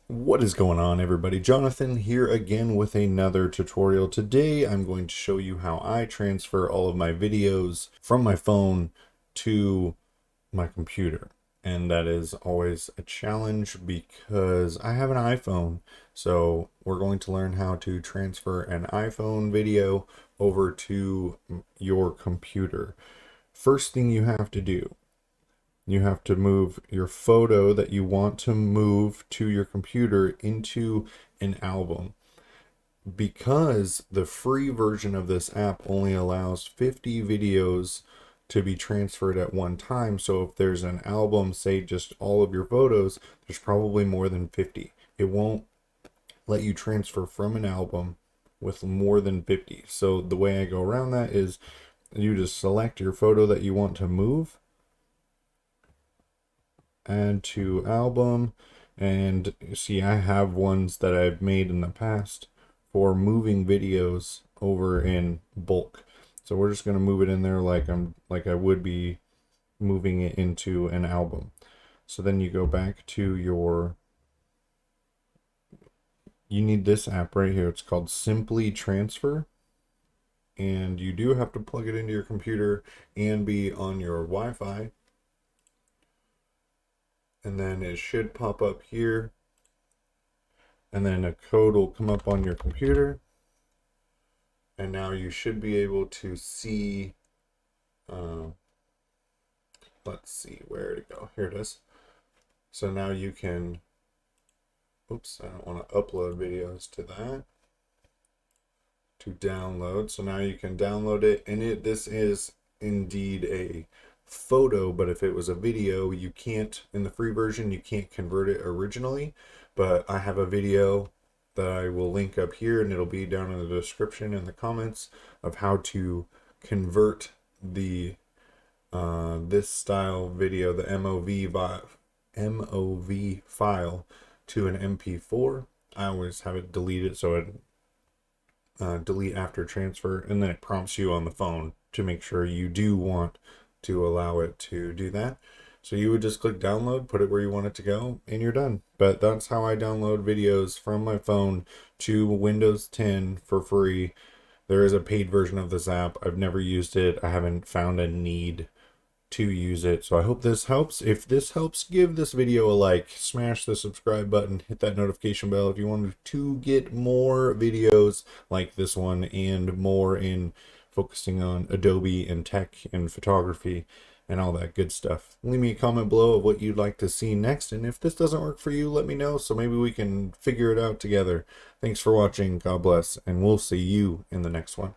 What is going on, everybody? Jonathan here again with another tutorial. Today I'm going to show you how I transfer all of my videos from my phone to my computer. And that is always a challenge because I have an iPhone. So we're going to learn how to transfer an iPhone video over to your computer. First thing you have to do, you have to move your photo that you want to move to your computer into an album. Because the free version of this app only allows 50 videos to be transferred at one time. So if there's an album, say just all of your photos, there's probably more than 50. It won't let you transfer from an album with more than 50. So the way I go around that is you just select your photo that you want to move, add to album, and you see I have ones that I've made in the past for moving videos over in bulk. So we're just going to move it in there like I would be moving it into an album. So then you go back to you need this app right here. It's called Simply Transfer. And you do have to plug it into your computer and be on your Wi-Fi. And then it should pop up here, and then a code will come up on your computer, and now you should be able to see, let's see where to go. Here it is. So now you can, oops, I don't want to upload videos to that, to download. So now you can download it, and this is indeed a photo, but if it was a video, you can't, in the free version, you can't convert it originally. But I have a video that I will link up here, and it'll be down in the description in the comments of how to convert the this style video, the MOV file, to an MP4. I always have it deleted, so it delete after transfer, and then it prompts you on the phone to make sure you do want to allow it to do that. So you would just click download, put it where you want it to go, and you're done. But that's how I download videos from my phone to Windows 10 for free. There is a paid version of this app. I've never used it. I haven't found a need to use it. So I hope this helps. If this helps, give this video a like, smash the subscribe button, hit that notification bell if you want to get more videos like this one and more in focusing on Adobe and tech and photography and all that good stuff. Leave me a comment below of what you'd like to see next, and if this doesn't work for you, let me know so maybe we can figure it out together. Thanks for watching, God bless, and we'll see you in the next one.